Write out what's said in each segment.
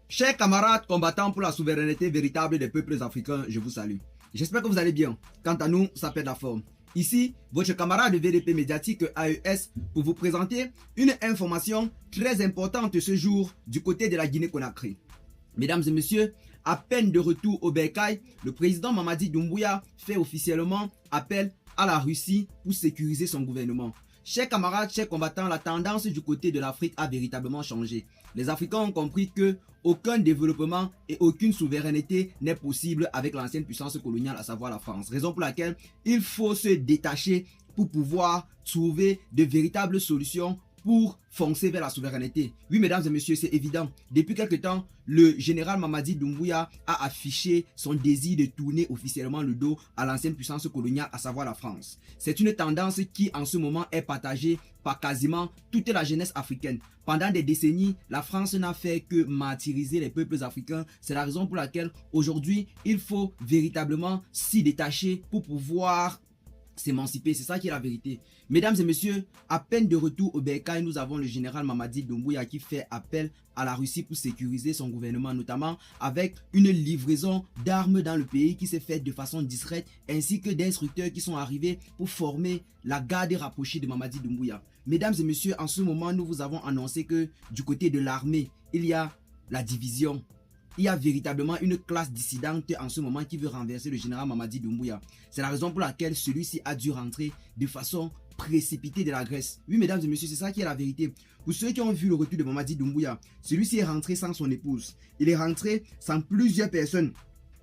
Chers camarades combattants pour la souveraineté véritable des peuples africains, je vous salue. J'espère que vous allez bien. Quant à nous, ça pète la forme. Ici, votre camarade de VDP médiatique AES pour vous présenter une information très importante ce jour du côté de la Guinée-Conakry. Mesdames et messieurs, à peine de retour au Bercail, le président Mamadi Doumbouya fait officiellement appel à la Russie pour sécuriser son gouvernement. Chers camarades, chers combattants, la tendance du côté de l'Afrique a véritablement changé. Les Africains ont compris que aucun développement et aucune souveraineté n'est possible avec l'ancienne puissance coloniale, à savoir la France. Raison pour laquelle il faut se détacher pour pouvoir trouver de véritables solutions pour foncer vers la souveraineté. Oui, mesdames et messieurs, c'est évident. Depuis quelque temps, le général Mamadi Doumbouya a affiché son désir de tourner officiellement le dos à l'ancienne puissance coloniale, à savoir la France. C'est une tendance qui, en ce moment, est partagée par quasiment toute la jeunesse africaine. Pendant des décennies, la France n'a fait que martyriser les peuples africains. C'est la raison pour laquelle, aujourd'hui, il faut véritablement s'y détacher pour pouvoir s'émanciper. C'est ça qui est la vérité. Mesdames et messieurs, à peine de retour au Bercail, nous avons le général Mamadi Doumbouya qui fait appel à la Russie pour sécuriser son gouvernement, notamment avec une livraison d'armes dans le pays qui s'est faite de façon discrète, ainsi que d'instructeurs qui sont arrivés pour former la garde rapprochée de Mamadi Doumbouya. Mesdames et messieurs, en ce moment, nous vous avons annoncé que du côté de l'armée, il y a la division. Il y a véritablement une classe dissidente en ce moment qui veut renverser le général Mamadi Doumbouya. C'est la raison pour laquelle celui-ci a dû rentrer de façon précipitée de la Grèce. Oui, mesdames et messieurs, c'est ça qui est la vérité. Pour ceux qui ont vu le retour de Mamadi Doumbouya, celui-ci est rentré sans son épouse. Il est rentré sans plusieurs personnes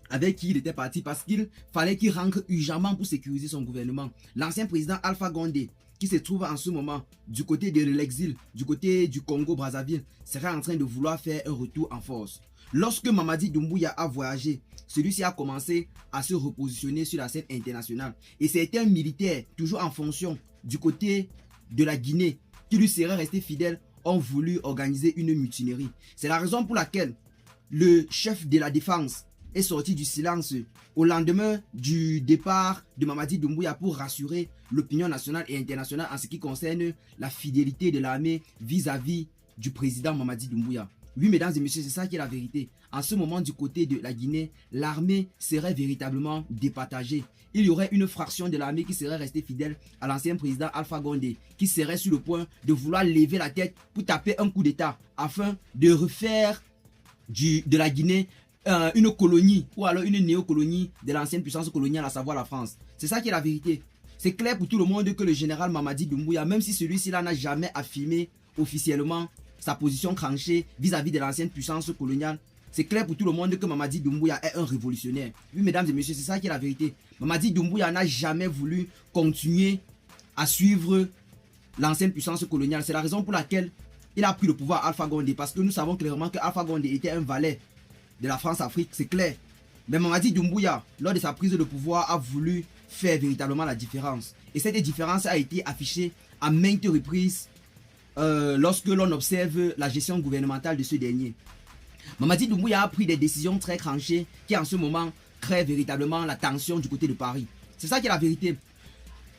avec qui il était parti parce qu'il fallait qu'il rentre urgemment pour sécuriser son gouvernement. L'ancien président Alpha Condé, qui se trouve en ce moment du côté de l'exil, du côté du Congo-Brazzaville, serait en train de vouloir faire un retour en force. Lorsque Mamadi Doumbouya a voyagé, celui-ci a commencé à se repositionner sur la scène internationale. Et certains militaires, toujours en fonction du côté de la Guinée, qui lui seraient restés fidèles, ont voulu organiser une mutinerie. C'est la raison pour laquelle le chef de la défense est sorti du silence au lendemain du départ de Mamadi Doumbouya pour rassurer l'opinion nationale et internationale en ce qui concerne la fidélité de l'armée vis-à-vis du président Mamadi Doumbouya. Oui, mesdames et messieurs, c'est ça qui est la vérité. En ce moment, du côté de la Guinée, l'armée serait véritablement départagée. Il y aurait une fraction de l'armée qui serait restée fidèle à l'ancien président Alpha Condé, qui serait sur le point de vouloir lever la tête pour taper un coup d'État afin de refaire de la Guinée une colonie ou alors une néocolonie de l'ancienne puissance coloniale, à savoir la France. C'est ça qui est la vérité. C'est clair pour tout le monde que le général Mamadi Doumbouya, même si celui-ci n'a jamais affirmé officiellement sa position tranchée vis-à-vis de l'ancienne puissance coloniale, c'est clair pour tout le monde que Mamadi Doumbouya est un révolutionnaire. Oui, mesdames et messieurs, c'est ça qui est la vérité. Mamadi Doumbouya n'a jamais voulu continuer à suivre l'ancienne puissance coloniale. C'est la raison pour laquelle il a pris le pouvoir à Alpha Condé, parce que nous savons clairement que Alpha Condé était un valet de la France-Afrique, c'est clair. Mais Mamadi Doumbouya, lors de sa prise de pouvoir, a voulu faire véritablement la différence. Et cette différence a été affichée à maintes reprises lorsque l'on observe la gestion gouvernementale de ce dernier. Mamadi Doumbouya a pris des décisions très tranchées qui en ce moment créent véritablement la tension du côté de Paris. C'est ça qui est la vérité.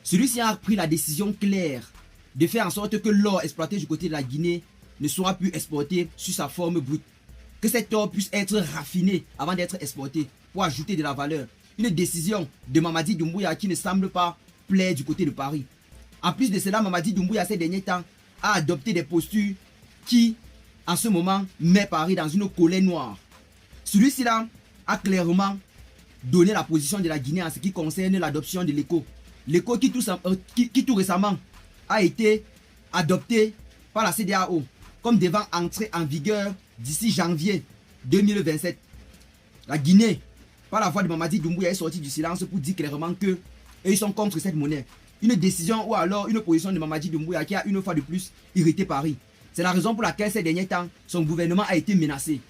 Celui-ci a pris la décision claire de faire en sorte que l'or exploité du côté de la Guinée ne soit plus exporté sur sa forme brute. Que cet or puisse être raffiné avant d'être exporté pour ajouter de la valeur. Une décision de Mamadi Doumbouya qui ne semble pas plaire du côté de Paris. En plus de cela, Mamadi Doumbouya ces derniers temps a adopté des postures qui, en ce moment, met Paris dans une colère noire. Celui-ci-là a clairement donné la position de la Guinée en ce qui concerne l'adoption de l'éco. L'éco qui tout récemment a été adopté par la CEDEAO comme devant entrer en vigueur d'ici janvier 2027. La Guinée, par la voix de Mamadi Doumbouya, est sortie du silence pour dire clairement que ils sont contre cette monnaie. Une décision ou alors une position de Mamadi Doumbouya qui a une fois de plus irrité Paris. C'est la raison pour laquelle ces derniers temps, son gouvernement a été menacé.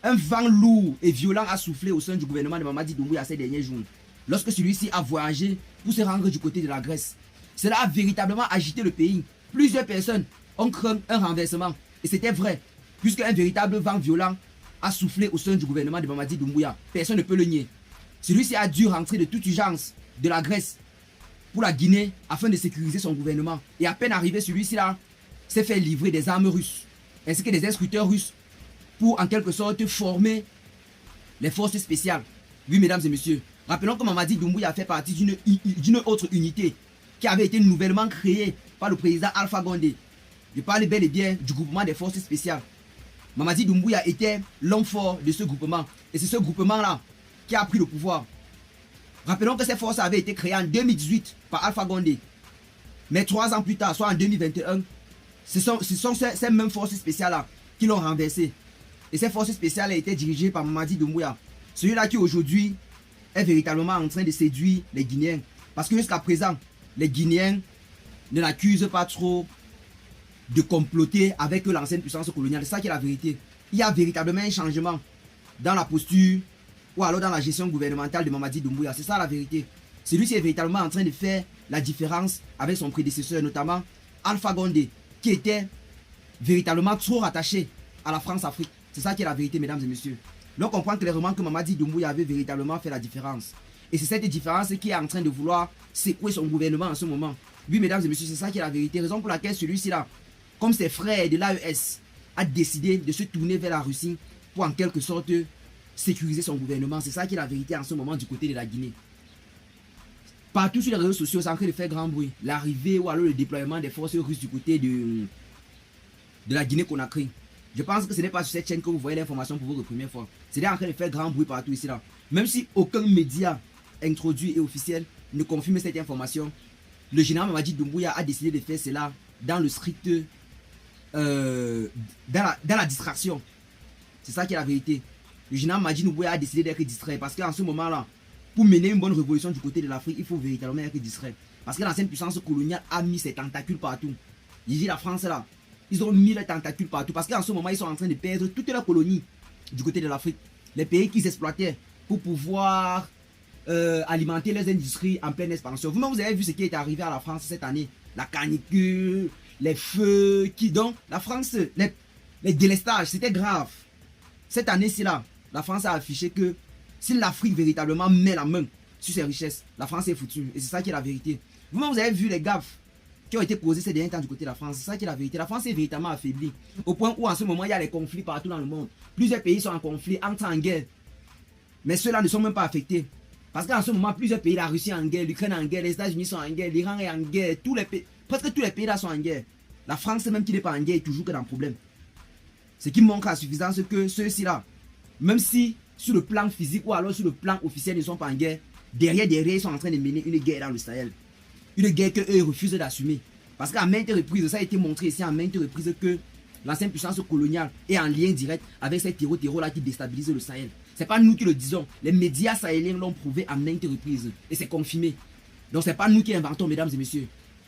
Un vent lourd et violent a soufflé au sein du gouvernement de Mamadi Doumbouya ces derniers jours. Lorsque celui-ci a voyagé pour se rendre du côté de la Grèce. Cela a véritablement agité le pays. Plusieurs personnes ont craint un renversement. Et c'était vrai, puisqu'un véritable vent violent a soufflé au sein du gouvernement de Mamadi Doumbouya. Personne ne peut le nier. Celui-ci a dû rentrer de toute urgence de la Grèce pour la Guinée afin de sécuriser son gouvernement. Et à peine arrivé, celui-ci là s'est fait livrer des armes russes ainsi que des instructeurs russes pour en quelque sorte former les forces spéciales. Oui, mesdames et messieurs. Rappelons que Mamadi Doumbouya fait partie d'une autre unité qui avait été nouvellement créée par le président Alpha Condé. Je parle bel et bien du groupement des forces spéciales. Mamadi Doumbouya était l'homme fort de ce groupement. Et c'est ce groupement-là qui a pris le pouvoir. Rappelons que ces forces avaient été créées en 2018 par Alpha Condé. Mais 3 ans plus tard, soit en 2021, ce sont ces mêmes forces spéciales-là qui l'ont renversé. Et ces forces spéciales étaient dirigées par Mamadi Doumbouya. Celui-là qui aujourd'hui est véritablement en train de séduire les Guinéens. Parce que jusqu'à présent, les Guinéens ne l'accusent pas trop de comploter avec l'ancienne puissance coloniale. C'est ça qui est la vérité. Il y a véritablement un changement dans la posture ou alors dans la gestion gouvernementale de Mamadi Doumbouya. C'est ça la vérité. Celui-ci est véritablement en train de faire la différence avec son prédécesseur, notamment Alpha Condé, qui était véritablement trop rattaché à la France-Afrique. C'est ça qui est la vérité, mesdames et messieurs. L'on comprend clairement que Mamadi Doumbouya avait véritablement fait la différence. Et c'est cette différence qui est en train de vouloir secouer son gouvernement en ce moment. Oui, mesdames et messieurs, c'est ça qui est la vérité. Raison pour laquelle celui-ci là, comme ses frères de l'AES, a décidé de se tourner vers la Russie pour en quelque sorte sécuriser son gouvernement. C'est ça qui est la vérité en ce moment du côté de la Guinée. Partout sur les réseaux sociaux, c'est en train de faire grand bruit. L'arrivée ou alors le déploiement des forces russes du côté de la Guinée-Conakry. Je pense que ce n'est pas sur cette chaîne que vous voyez l'information pour votre première fois. C'est en train de faire grand bruit partout ici là. Même si aucun média introduit et officiel ne confirme cette information, le général Mamadi Doumbouya a décidé de faire cela dans le strict dans la distraction. C'est ça qui est la vérité. Le général Mamadi Doumbouya a décidé d'être distrait parce qu'en ce moment là, pour mener une bonne révolution du côté de l'Afrique, il faut véritablement être distrait. Parce que l'ancienne puissance coloniale a mis ses tentacules partout. Il dit la France là, ils ont mis les tentacules partout parce qu'en ce moment ils sont en train de perdre toute la colonie du côté de l'Afrique. Les pays qu'ils exploitaient pour pouvoir alimenter les industries en pleine expansion. Vous-même vous avez vu ce qui est arrivé à la France cette année. La canicule, les feux qui donc la France, les délestages, c'était grave. Cette année-ci là, la France a affiché que si l'Afrique véritablement met la main sur ses richesses, la France est foutue. Et c'est ça qui est la vérité. Vous-même vous avez vu les gaffes qui ont été posées ces derniers temps du côté de la France. C'est ça qui est la vérité. La France est véritablement affaiblie. Au point où en ce moment il y a des conflits partout dans le monde. Plusieurs pays sont en conflit, entrent en guerre. Mais ceux-là ne sont même pas affectés. Parce qu'en ce moment, plusieurs pays, la Russie est en guerre, l'Ukraine est en guerre, les États-Unis sont en guerre, l'Iran est en guerre, presque tous les pays là sont en guerre. La France, même qui n'est pas en guerre, est toujours que dans le problème. Ce qui montre à suffisance que ceux-ci là, même si sur le plan physique ou alors sur le plan officiel ils ne sont pas en guerre, derrière ils sont en train de mener une guerre dans le Sahel. Une guerre qu'eux refusent d'assumer. Parce qu'à maintes reprises, ça a été montré ici à maintes reprises que l'ancienne puissance coloniale est en lien direct avec ces terreaux là qui déstabilisent le Sahel. Ce n'est pas nous qui le disons. Les médias sahéliens l'ont prouvé à maintes reprises. Et c'est confirmé. Donc ce n'est pas nous qui inventons, mesdames et messieurs.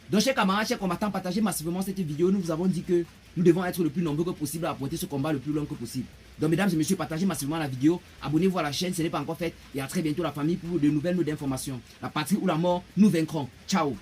Donc chers camarades, chers combattants, partagez massivement cette vidéo. Nous vous avons dit que nous devons être le plus nombreux que possible à apporter ce combat le plus long que possible. Donc mesdames et messieurs, partagez massivement la vidéo. Abonnez-vous à la chaîne, ce n'est pas encore fait. Et à très bientôt la famille pour de nouvelles notes d'informations. La patrie ou la mort, nous vaincrons. Ciao.